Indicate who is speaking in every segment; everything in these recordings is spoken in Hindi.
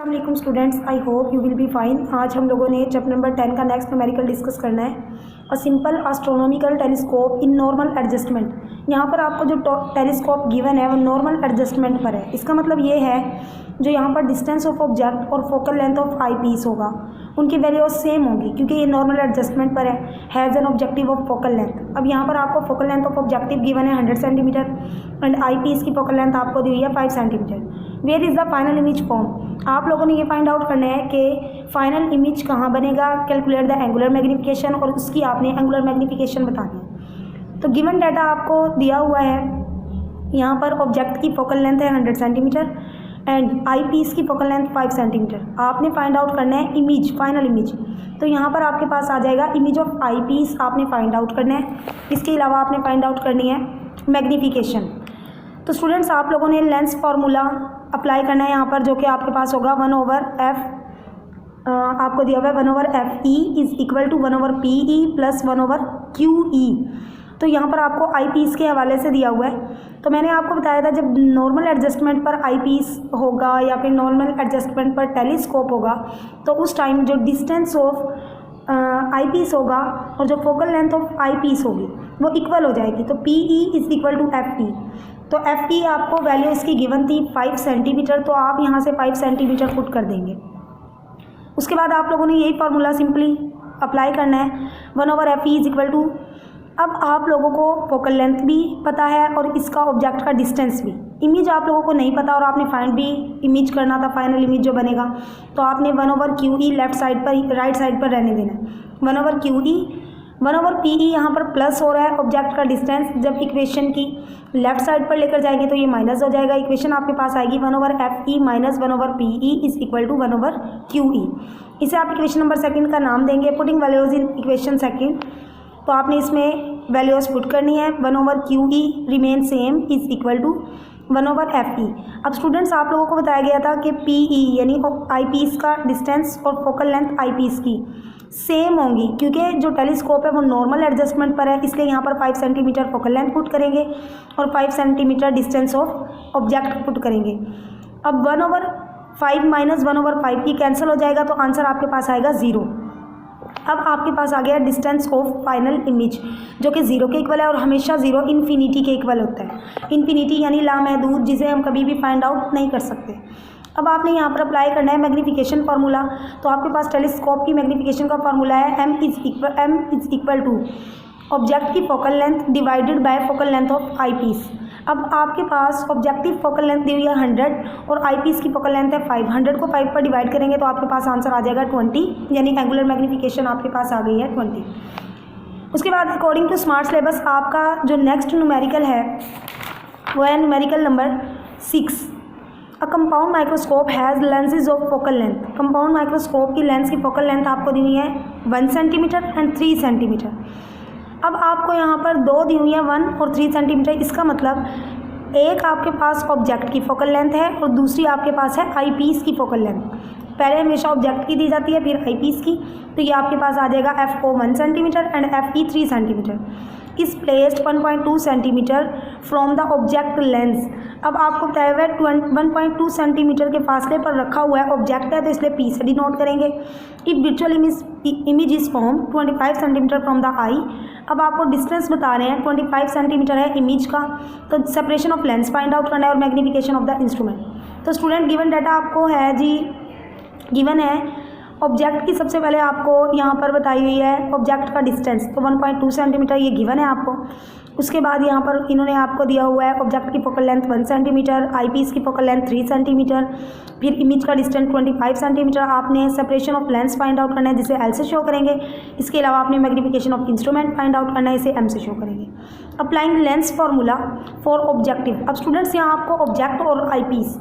Speaker 1: अस्सलाम students, I hope you will be fine. आज हम लोगों ने चैप्टर नंबर 10 का नेक्स्ट न्यूमेरिकल डिस्कस करना है। A simple astronomical telescope in normal adjustment. यहाँ पर आपको जो टेलीस्कोप गिवन है वो नॉर्मल एडजस्टमेंट पर है। इसका मतलब ये है जो यहाँ पर डिस्टेंस ऑफ ऑब्जेक्ट और focal length of eyepiece होगा उनकी वैल्यू सेम होगी क्योंकि ये नॉर्मल एडजस्टमेंट पर has an objective of focal length. अब यहाँ पर आपको focal length of objective given है 100 सेंटीमीटर एंड आई पीस की फोकल लेंथ आपको दी हुई है 5 centimetre. Where is the final image form. आप लोगों ने ये फाइंड आउट करना है कि फाइनल इमेज कहाँ बनेगा। कैलकुलेट द एंगुलर मैग्निफिकेशन और उसकी आपने एंगुलर मैग्निफिकेशन बतानी है। तो गिवन डाटा आपको दिया हुआ है। यहाँ पर ऑब्जेक्ट की फोकल लेंथ है 100 सेंटीमीटर एंड आई पीस की फोकल लेंथ 5 सेंटीमीटर। आपने फाइंड आउट करना है इमेज, फाइनल इमेज। तो यहाँ पर आपके पास आ जाएगा इमेज ऑफ आई पीस आपने फाइंड आउट करना है। इसके अलावा आपने फाइंड आउट करनी है मैग्निफिकेशन। तो स्टूडेंट्स आप लोगों ने लेंस फार्मूला अप्लाई करना है यहाँ पर, जो कि आपके पास होगा 1/f आपको दिया हुआ है 1/f E is equal to 1/pe plus 1/qe। तो यहाँ पर आपको आई पीस के हवाले से दिया हुआ है। तो मैंने आपको बताया था जब नॉर्मल एडजस्टमेंट पर आई पीस होगा या फिर नॉर्मल एडजस्टमेंट पर टेलीस्कोप होगा तो उस टाइम जो डिस्टेंस ऑफ आई पीस होगा और जो focal length of eyepiece होगी वो इक्वल हो जाएगी। तो P E is equal to F E. तो एफ ई आपको वैल्यू इसकी गिवन थी 5 सेंटीमीटर, तो आप यहाँ से 5 सेंटीमीटर पुट कर देंगे। उसके बाद आप लोगों ने यही फार्मूला सिंपली अप्लाई करना है 1/f E is equal to. अब आप लोगों को फोकल लेंथ भी पता है और इसका ऑब्जेक्ट का डिस्टेंस भी। इमेज आप लोगों को नहीं पता और आपने फाइंड भी इमेज करना था, फाइनल इमेज जो बनेगा। तो आपने 1/QE लेफ्ट साइड पर, राइट साइड पर रहने देना है। 1/QE 1/PE यहाँ पर प्लस हो रहा है ऑब्जेक्ट का डिस्टेंस। जब इक्वेशन की लेफ्ट साइड पर लेकर जाएंगे तो ये माइनस हो जाएगा। इक्वेशन आपके पास आएगी 1/FE minus 1/PE is equal to 1/QE। इसे आप इक्वेशन नंबर सेकंड का नाम देंगे। Putting values in equation second. तो आपने इसमें वैल्यूज पुट करनी है। 1/QE remain same is equal to 1/FE। अब स्टूडेंट्स आप लोगों को बताया गया था कि PE यानी आई पीस का डिस्टेंस और फोकल लेंथ आई पीस की सेम होंगी क्योंकि जो टेलीस्कोप है वो नॉर्मल एडजस्टमेंट पर है, इसलिए यहाँ पर 5 सेंटीमीटर फोकल लेंथ पुट करेंगे और 5 centimetre distance of object put करेंगे। अब 1/5 माइनस 1/5 की कैंसिल हो जाएगा तो आंसर आपके पास आएगा 0। अब आपके पास आ गया डिस्टेंस ऑफ फाइनल इमेज जो कि 0 के इक्वल है और हमेशा 0 इन्फिनिटी के इक्वल होता है। इन्फिनिटी यानी लामहदूद, जिसे हम कभी भी फाइंड आउट नहीं कर सकते। अब आपने यहाँ पर अप्लाई करना है मैग्निफिकेशन फार्मूला। तो आपके पास टेलीस्कोप की मैग्निफिकेशन का फार्मूला है m is equal to object की focal length divided by focal length of eyepiece. अब आपके पास ऑब्जेक्टिव फोकल लेंथ दी हुई है 100 और आई पीस की फोकल लेंथ है 5। 100 को 5 पर डिवाइड करेंगे तो आपके पास आंसर आ जाएगा 20, यानी एंगुलर मैग्निफिकेशन आपके पास आ गई है 20। उसके बाद अकॉर्डिंग टू स्मार्ट सिलेबस आपका जो नेक्स्ट न्यूमेरिकल है वो है numerical number 6। A compound microscope has lenses of focal length. Compound microscope की लेंस की फोकल लेंथ आपको दी हुई है 1 सेंटीमीटर एंड 3 सेंटीमीटर। अब आपको यहाँ पर 2 दी हुई है 1 और 3 सेंटीमीटर। इसका मतलब एक आपके पास ऑब्जेक्ट की फोकल लेंथ है और दूसरी आपके पास है आई पीस की फोकल लेंथ। पहले हमेशा ऑब्जेक्ट की दी जाती है फिर आई पीस की। तो ये आपके पास आ जाएगा FO 1 centimetre and FE 3 centimetre is placed 1.2 centimetre from the object lens. अब आपको बताया हुआ है 1.2 सेंटीमीटर के फासले पर रखा हुआ है ऑब्जेक्ट है, तो इसलिए P से डिनोट करेंगे। If virtual image is form 25 centimetre from the eye. अब आपको डिस्टेंस बता रहे हैं 25 सेंटीमीटर है इमेज का, तो separation of lens find out करना है और मैग्निफिकेशन ऑफ द इंस्ट्रूमेंट। तो स्टूडेंट गिवन डाटा आपको है जी, गिवन है ऑब्जेक्ट की सबसे पहले आपको यहाँ पर बताई हुई है ऑब्जेक्ट का डिस्टेंस, तो 1.2 सेंटीमीटर ये गिवन है आपको। उसके बाद यहाँ पर इन्होंने आपको दिया हुआ है ऑब्जेक्ट की फोकल लेंथ 1 सेंटीमीटर, आई पीस की फोकल लेंथ 3 सेंटीमीटर, फिर इमेज का डिस्टेंस 25 सेंटीमीटर। आपने separation of lens find out करना है जिसे L से शो करेंगे। इसके अलावा आपने magnification of instrument find out करना है, इसे M से शो करेंगे। Applying lens formula for objective. अब स्टूडेंट्स यहाँ आपको ऑब्जेक्ट और आई पीस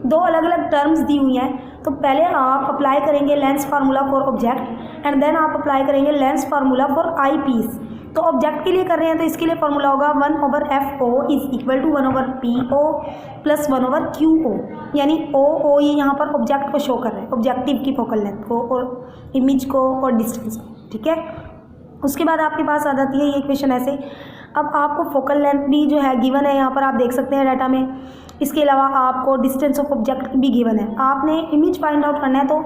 Speaker 1: 2 अलग अलग टर्म्स दी हुई हैं। तो पहले आप अप्लाई करेंगे lens formula for object and then आप अप्लाई करेंगे lens formula for eyepiece. तो ऑब्जेक्ट के लिए कर रहे हैं तो इसके लिए फार्मूला होगा 1/FO is equal to 1/PO plus 1/QO, यानी ओ ये यहाँ पर ऑब्जेक्ट को शो कर रहे हैं, ऑब्जेक्टिव की फोकल लेंथ को और इमेज को और डिस्टेंस को। ठीक है। उसके बाद आपके पास आ जाती है ये इक्वेशन ऐसे, अब आपको फोकल लेंथ भी जो है गिवन है, यहाँ पर आप देख सकते हैं डाटा में। इसके अलावा आपको डिस्टेंस ऑफ ऑब्जेक्ट भी गिवन है। आपने इमेज फाइंड आउट करना है तो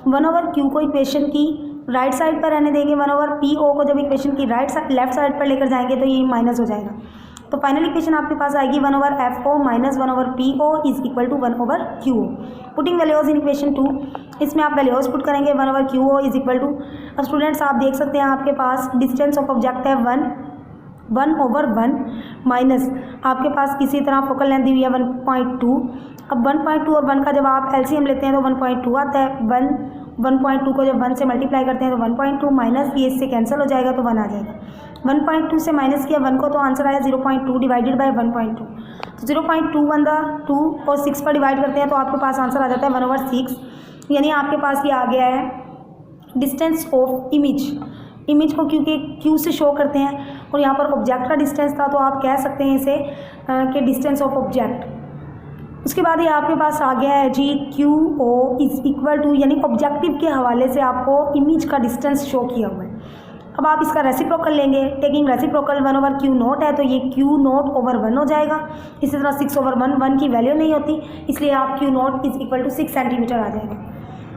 Speaker 1: 1/q को इक्वेशन की राइट साइड पर रहने देंगे, 1/po को जब इक्वेशन की लेफ्ट साइड पर लेकर जाएंगे तो ये माइनस हो जाएगा। तो फाइनल इक्वेशन आपके पास आएगी 1/fo minus 1/po is equal to 1/qo। Putting values in equation 2, इसमें आप वैल्यूज पुट करेंगे 1/qo इज इक्वल टू, अब स्टूडेंट्स आप देख सकते हैं आपके पास डिस्टेंस ऑफ ऑब्जेक्ट है 1/1 माइनस आपके पास इसी तरह फोकल लेंथ दी हुई है 1.2। अब 1.2 और 1 का जब आप एलसीएम लेते हैं तो 1.2 आता है। 1.2 को जब 1 से मल्टीप्लाई करते हैं तो 1.2 माइनस ये इससे कैंसिल हो जाएगा तो 1 आ जाएगा। 1.2 से माइनस किया 1 को तो आंसर आया 0.2 डिवाइडेड बाय 1.2। तो 0.2 2 और 6 पर डिवाइड करते हैं तो आपके पास आंसर आ जाता है 1/6। यानी आपके पास ये आ गया है डिस्टेंस ऑफ इमेज को क्योंकि क्यू से शो करते हैं और यहाँ पर ऑब्जेक्ट का डिस्टेंस था तो आप कह सकते हैं इसे कि डिस्टेंस ऑफ ऑब्जेक्ट। उसके बाद ये आपके पास आ गया है जी QO इज इक्वल टू, यानी ऑब्जेक्टिव के हवाले से आपको इमेज का डिस्टेंस शो किया हुआ है। अब आप इसका रेसिप्रोकल लेंगे, टेकिंग रेसिप्रोकल 1/q0 है तो ये q0/1 हो जाएगा। इसी तरह 6/1 1 की वैल्यू नहीं होती, इसलिए आप q0 is equal to 6 centimetre आ जाएगा।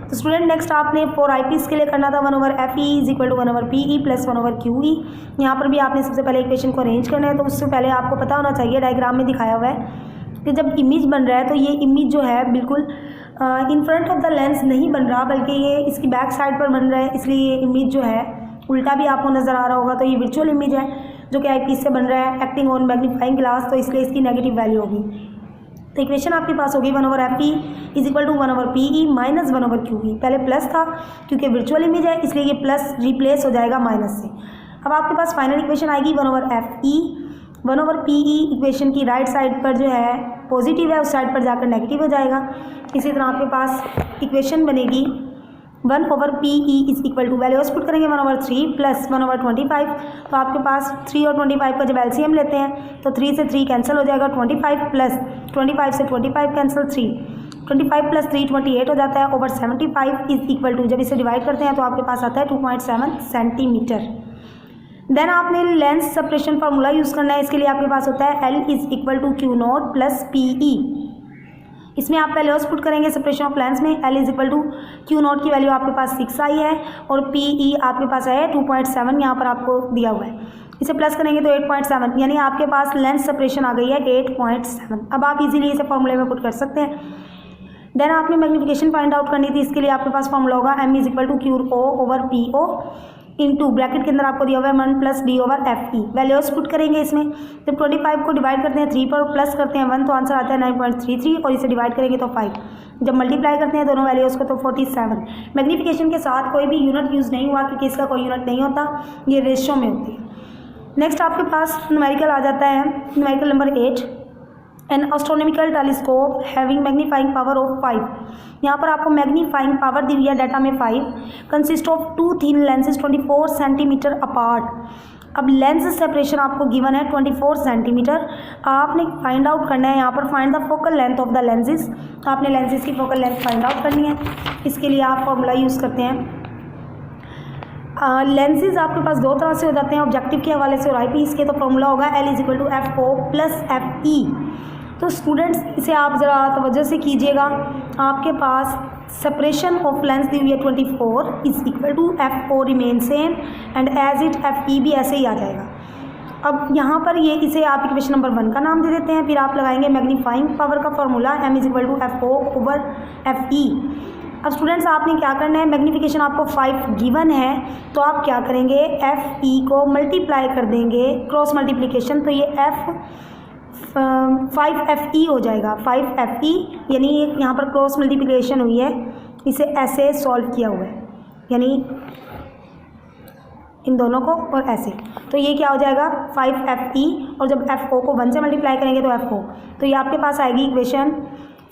Speaker 1: तो स्टूडेंट नेक्स्ट आपने 4 IPs के लिए करना था 1/fe is equal to 1/pe plus 1/qe। यहाँ पर भी आपने सबसे पहले इक्वेशन को अरेंज करना है, तो उससे पहले आपको पता होना चाहिए, डायग्राम में दिखाया हुआ है कि जब इमेज बन रहा है तो ये इमेज जो है बिल्कुल in front of the lens नहीं बन रहा, बल्कि ये इसकी बैक साइड पर बन रहा है, इसलिए ये इमेज जो है उल्टा भी आपको नज़र आ रहा होगा। तो ये वर्चुअल इमेज है जो कि IPS से बन रहा है एक्टिंग ऑन मैग्नीफाइंग ग्लास, तो इसलिए इसकी नेगेटिव वैल्यू होगी। तो इक्वेशन आपके पास होगी 1/fe is equal to 1/pe minus 1/qe। पहले प्लस था क्योंकि वर्चुअल इमेज है इसलिए ये प्लस रिप्लेस हो जाएगा माइनस से। अब आपके पास फाइनल इक्वेशन आएगी 1/fe। 1/pe इक्वेशन की राइट साइड पर जो है पॉजिटिव है, उस साइड पर जाकर नेगेटिव हो जाएगा। इसी तरह आपके पास इक्वेशन बनेगी 1/pe is equal to, values put करेंगे 1/3 प्लस 1/25। तो आपके पास 3 और 25 का जब एलसीएम लेते हैं तो 3 से 3 कैंसिल हो जाएगा, 25 प्लस 25 से 25 कैंसिल, 25 प्लस 3 28 हो जाता है ओवर 75 इज इक्वल टू, जब इसे डिवाइड करते हैं तो आपके पास आता है 2.7 सेंटीमीटर। देन आपने लेंस सेपरेशन फार्मूला यूज़ करना है, इसके लिए आपके पास होता है L is equal to Q0 plus PE। इसमें आप वैल्यूज पुट करेंगे सेपरेशन ऑफ लेंस में, L is equal to Q0 की वैल्यू आपके पास 6 आई है और PE आपके पास है 2.7, यहाँ पर आपको दिया हुआ है। इसे प्लस करेंगे तो 8.7, यानी आपके पास लेंस सेपरेशन आ गई है 8.7। अब आप इजीली इसे फॉर्मूले में पुट कर सकते हैं। देन आपने मैग्नीफिकेशन फाइंड आउट करनी थी, इसके लिए आपके पास फॉर्मूला होगा M is equal to QO/PO into bracket के अंदर आपको दिया हुआ है 1 प्लस D/FE। वैल्यूज पुट करेंगे इसमें, जब 25 को डिवाइड करते हैं 3 पर प्लस करते हैं 1 तो आंसर आता है 9.33 और इसे डिवाइड करेंगे तो 5। जब मल्टीप्लाई करते हैं दोनों वैल्यूज़ को तो 47। मैग्नीफिकेशन के साथ कोई भी यूनिट यूज़ नहीं हुआ क्योंकि इसका कोई यूनिट नहीं होता, ये रेशियो में होती है। नेक्स्ट आपके पास न्यूमेरिकल आ जाता है, numerical number 8, N astronomical telescope having magnifying power of 5। यहाँ पर आपको मैग्नीफाइंग पावर दी हुई है डाटा में 5, consist of 2 thin lenses 24 centimetre apart. अब लेंस सेपरेशन आपको गिवन है 24 सेंटीमीटर। आपने फाइंड आउट करना है यहाँ पर find the focal length of the lenses. आपने लेंसेज की फोकल लेंथ फाइंड आउट करनी है, इसके लिए आप फॉर्मूला यूज़ करते हैं। लेंसेज आपके पास 2 तरह से हो जाते हैं, ऑब्जेक्टिव के हवाले से और IPS के, तो फॉर्मूला होगा L is equal to FO plus FE। तो स्टूडेंट्स इसे आप ज़रा तवज्जो से कीजिएगा, आपके पास सेपरेशन ऑफ लेंस दी हुई है 24 is equal to FO remain same and as it FE भी ऐसे ही आ जाएगा। अब यहाँ पर ये इसे आप इक्वेशन नंबर 1 का नाम दे देते हैं, फिर आप लगाएंगे मैग्नीफाइंग पावर का formula M is equal to FO/FE। अब स्टूडेंट्स आपने क्या करना है, मैग्नीफिकेशन आपको 5 गिवन है तो आप क्या करेंगे FE को मल्टीप्लाई कर देंगे क्रॉस मल्टीप्लिकेशन, तो ये 5FE हो जाएगा। 5FE यानी यहाँ पर क्रॉस मल्टीप्लिकेशन हुई है, इसे ऐसे सॉल्व किया हुआ है, यानी इन दोनों को और ऐसे, तो ये क्या हो जाएगा 5FE और जब FO को 1 से मल्टीप्लाई करेंगे तो FO, तो ये आपके पास आएगी equation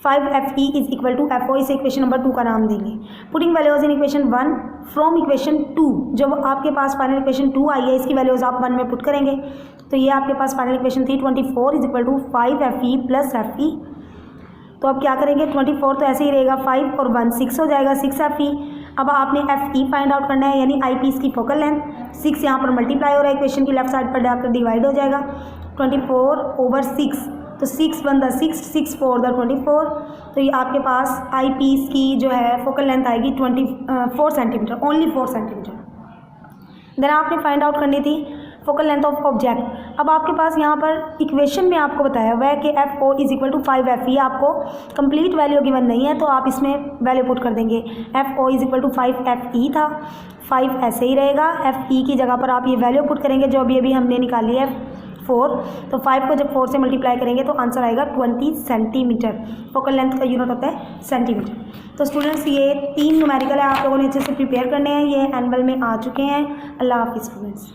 Speaker 1: 5FE is equal to FO। इसे इक्वेशन नंबर 2 का नाम देंगे। Putting values in equation 1 from equation 2, जब आपके पास फाइनल इक्वेशन 2 आई है इसकी वैल्यूज आप 1 में पुट करेंगे तो ये आपके पास फाइनल इक्वेशन थी 24 is equal to 5FE plus FE। तो अब क्या करेंगे 24 तो ऐसे ही रहेगा, 5 और 1 6 हो जाएगा 6FE। अब आपने एफ ई फाइंड आउट करना है, यानी आई पीस की फोकल लेंथ। 6 यहाँ पर मल्टीप्लाई हो रहा है, इक्वेशन की लेफ्ट साइड पर जाकर डिवाइड हो जाएगा। 24/6, तो 6 1 द 6, 6 4 द 24, तो ये आपके पास आई पीस की जो है फोकल लेंथ आएगी 24 सेंटीमीटर, ओनली 4 सेंटीमीटर। देन आपने फाइंड आउट करनी थी फोकल लेंथ ऑफ ऑब्जेक्ट। अब आपके पास यहाँ पर इक्वेशन में आपको बताया हुआ है कि F O is equal to 5FE, आपको कंप्लीट वैल्यू गिवन नहीं है तो आप इसमें वैल्यू पुट कर देंगे। F O is equal to 5FE था, 5 ऐसे ही रहेगा, FE की जगह पर आप ये वैल्यू पुट करेंगे जो अभी हमने निकाली है 4, तो 5 को जब 4 से मल्टीप्लाई करेंगे तो आंसर आएगा 20 सेंटीमीटर। फोकल लेंथ का यूनिट होता है सेंटीमीटर। तो स्टूडेंट्स ये 3 न्यूमेरिकल है, आप लोगों ने अच्छे से प्रिपेयर करने हैं, ये एनुअल में आ चुके हैं। अल्लाह हाफिज़ स्टूडेंट्स।